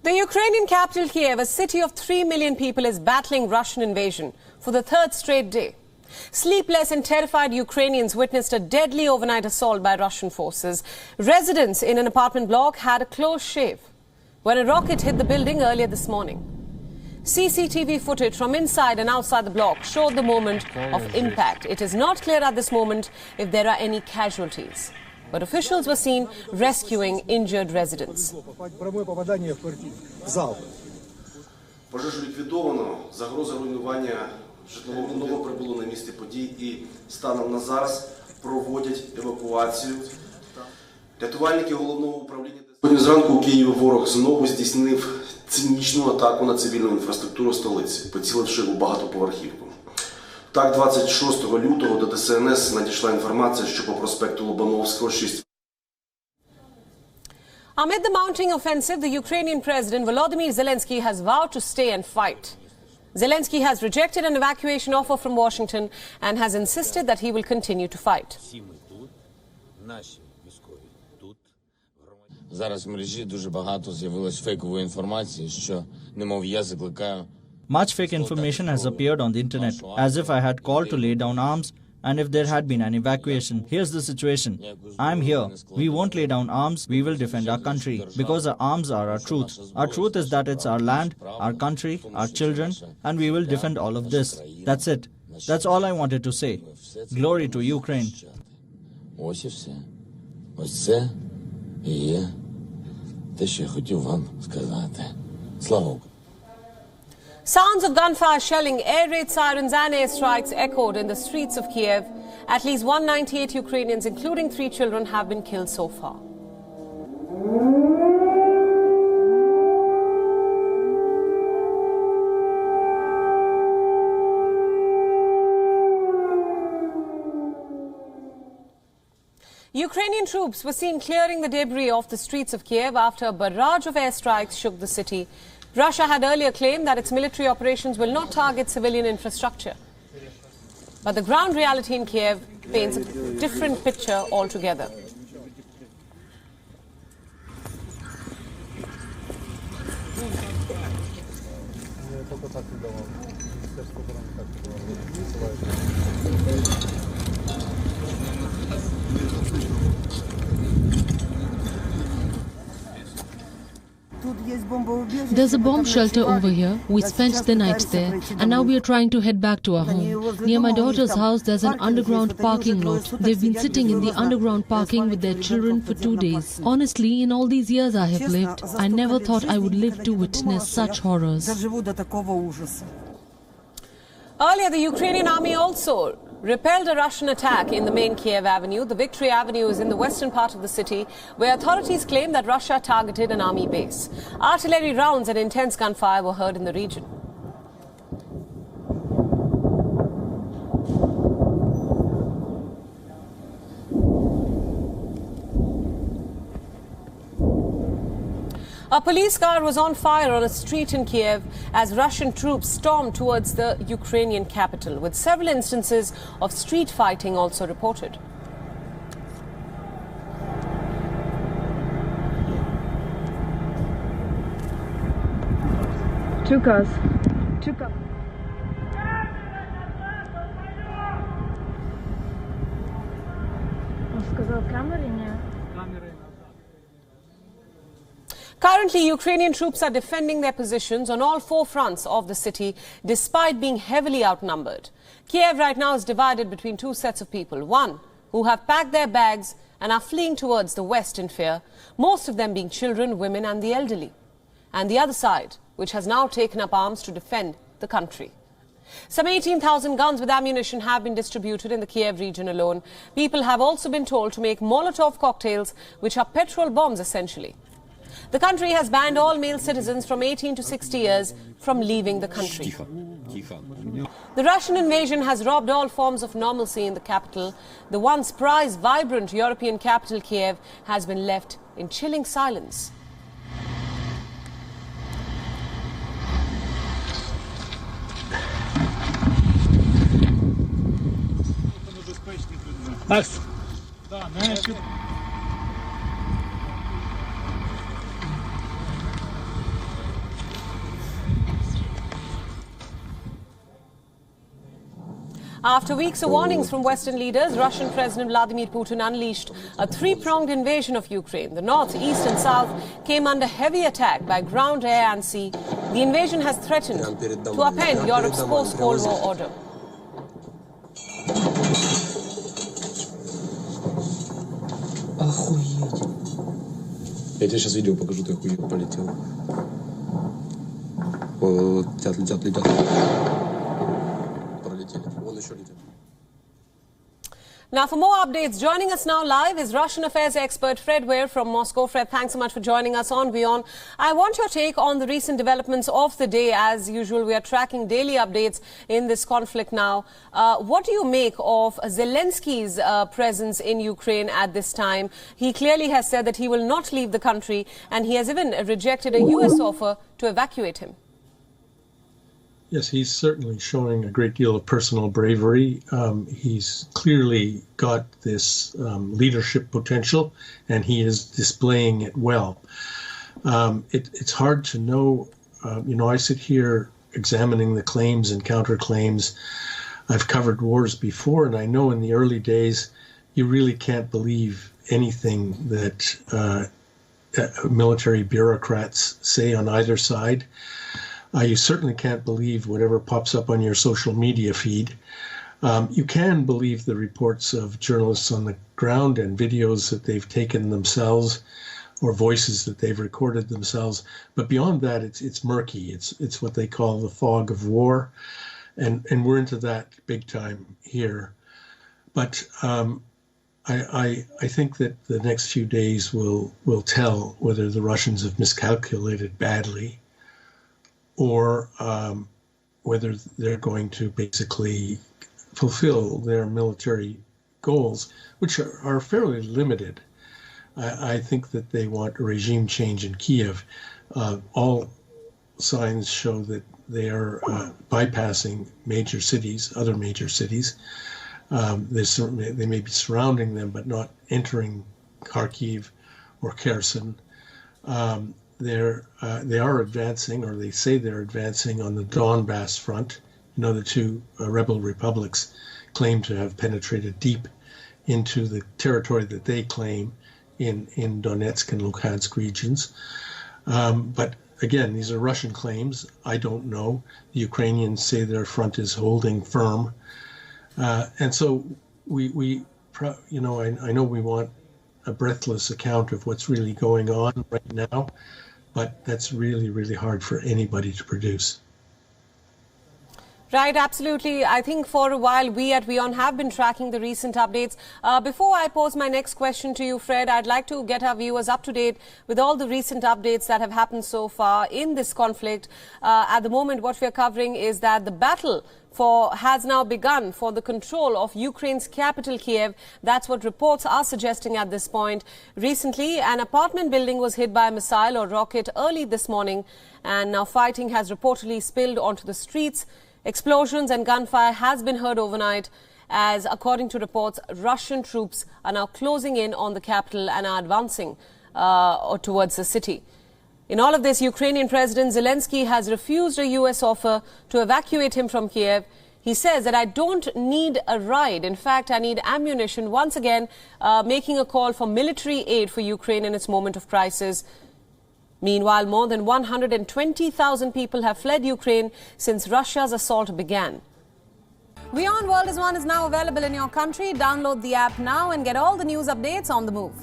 The Ukrainian capital Kyiv, a city of 3 million people, is battling Russian invasion for the third straight day. Sleepless and terrified Ukrainians witnessed a deadly overnight assault by Russian forces. Residents in an apartment block had a close shave when a rocket hit the building earlier this morning. CCTV footage from inside and outside the block showed the moment of impact. It is not clear at this moment if there are any casualties, but officials were seen rescuing injured residents. Пожежу ліквідовано, загроза руйнування житлового будинку прибуло на місце подій і станом на зараз проводять евакуацію. Рятувальники головного управління. Сьогодні зранку у Києві ворог знову здійснив цинічну атаку на цивільну інфраструктуру столиці, поціливши у багатоповерхівку. Так, 26 лютого до ДСНС надійшла інформація, що по проспекту Лобановського 6. Amid the mounting offensive, the Ukrainian President Volodymyr Zelensky has vowed to stay and fight. Zelensky has rejected an evacuation offer from Washington and has insisted that he will continue to fight. Зараз в мережі дуже багато з'явилось фейкової інформації, що, немов я закликаю. Much fake information has appeared on the internet, as if I had called to lay down arms and if there had been an evacuation. Here's the situation. I'm here. We won't lay down arms. We will defend our country because our arms are our truth. Our truth is that it's our land, our country, our children, and we will defend all of this. That's it. That's all I wanted to say. Glory to Ukraine. Ось і все. Ось це і є те, що я хотів вам сказати. Слава Україні. Sounds of gunfire, shelling, air raid sirens and airstrikes echoed in the streets of Kyiv. At least 198 Ukrainians, including 3 children, have been killed so far. Ukrainian troops were seen clearing the debris off the streets of Kyiv after a barrage of airstrikes shook the city. Russia had earlier claimed that its military operations will not target civilian infrastructure. But the ground reality in Kyiv paints a different picture altogether. There's a bomb shelter over here. We spent the night there, and now we are trying to head back to our home. Near my daughter's house, there's an underground parking lot. They've been sitting in the underground parking with their children for 2 days. Honestly, in all these years I have lived, I never thought I would live to witness such horrors. Earlier, the Ukrainian army also repelled a Russian attack in the main Kiev Avenue. The Victory Avenue is in the western part of the city, where authorities claim that Russia targeted an army base. Artillery rounds and intense gunfire were heard in the region. A police car was on fire on a street in Kiev as Russian troops stormed towards the Ukrainian capital, with several instances of street fighting also reported. Two cars. Он сказал камеры нет. Currently, Ukrainian troops are defending their positions on all 4 fronts of the city, despite being heavily outnumbered. Kiev right now is divided between 2 sets of people. One, who have packed their bags and are fleeing towards the west in fear, most of them being children, women and the elderly. And the other side, which has now taken up arms to defend the country. Some 18,000 guns with ammunition have been distributed in the Kiev region alone. People have also been told to make Molotov cocktails, which are petrol bombs essentially. The country has banned all male citizens from 18 to 60 years from leaving the country. The Russian invasion has robbed all forms of normalcy in the capital. The once prized, vibrant European capital, Kiev, has been left in chilling silence. After weeks of warnings from Western leaders, Russian President Vladimir Putin unleashed a three-pronged invasion of Ukraine. The north, east and south came under heavy attack by ground, air and sea. The invasion has threatened to upend Europe's post-Cold War order. Охуеть. Я тебе сейчас видео покажу, ты охуеть полетел. Вот, летят. Пролетели. Вон еще летят. Now, for more updates, joining us now live is Russian affairs expert Fred Weir from Moscow. Fred, thanks so much for joining us on WION. I want your take on the recent developments of the day. As usual, we are tracking daily updates in this conflict now. What do you make of Zelensky's presence in Ukraine at this time? He clearly has said that he will not leave the country, and he has even rejected a U.S. offer to evacuate him. Yes, he's certainly showing a great deal of personal bravery. He's clearly got this leadership potential, and he is displaying it well. It's hard to know. I sit here examining the claims and counterclaims. I've covered wars before, and I know in the early days, you really can't believe anything that military bureaucrats say on either side. You certainly can't believe whatever pops up on your social media feed. You can believe the reports of journalists on the ground and videos that they've taken themselves or voices that they've recorded themselves. But beyond that, it's murky. It's what they call the fog of war. And we're into that big time here. But I think that the next few days will tell whether the Russians have miscalculated badly, or whether they're going to basically fulfill their military goals, which are fairly limited. I think that they want a regime change in Kyiv. All signs show that they are bypassing major cities, other major cities. They may be surrounding them, but not entering Kharkiv or Kherson. They are advancing, or they say they're advancing on the Donbass front. The two rebel republics claim to have penetrated deep into the territory that they claim in Donetsk and Luhansk regions. But again, these are Russian claims. I don't know. The Ukrainians say their front is holding firm. And so I know we want a breathless account of what's really going on right now, but that's really, really hard for anybody to produce. Right, absolutely. I think for a while we at WION have been tracking the recent updates. Before I pose my next question to you, Fred, I'd like to get our viewers up to date with all the recent updates that have happened so far in this conflict. At the moment, what we're covering is that the battle has now begun for the control of Ukraine's capital, Kyiv. That's what reports are suggesting at this point. Recently, an apartment building was hit by a missile or rocket early this morning, and now fighting has reportedly spilled onto the streets. Explosions and gunfire has been heard overnight as, according to reports, Russian troops are now closing in on the capital and are advancing towards the city. In all of this, Ukrainian President Zelensky has refused a U.S. offer to evacuate him from Kyiv. He says that I don't need a ride. In fact, I need ammunition, once again making a call for military aid for Ukraine in its moment of crisis. Meanwhile, more than 120,000 people have fled Ukraine since Russia's assault began. WION World is now available in your country. Download the app now and get all the news updates on the move.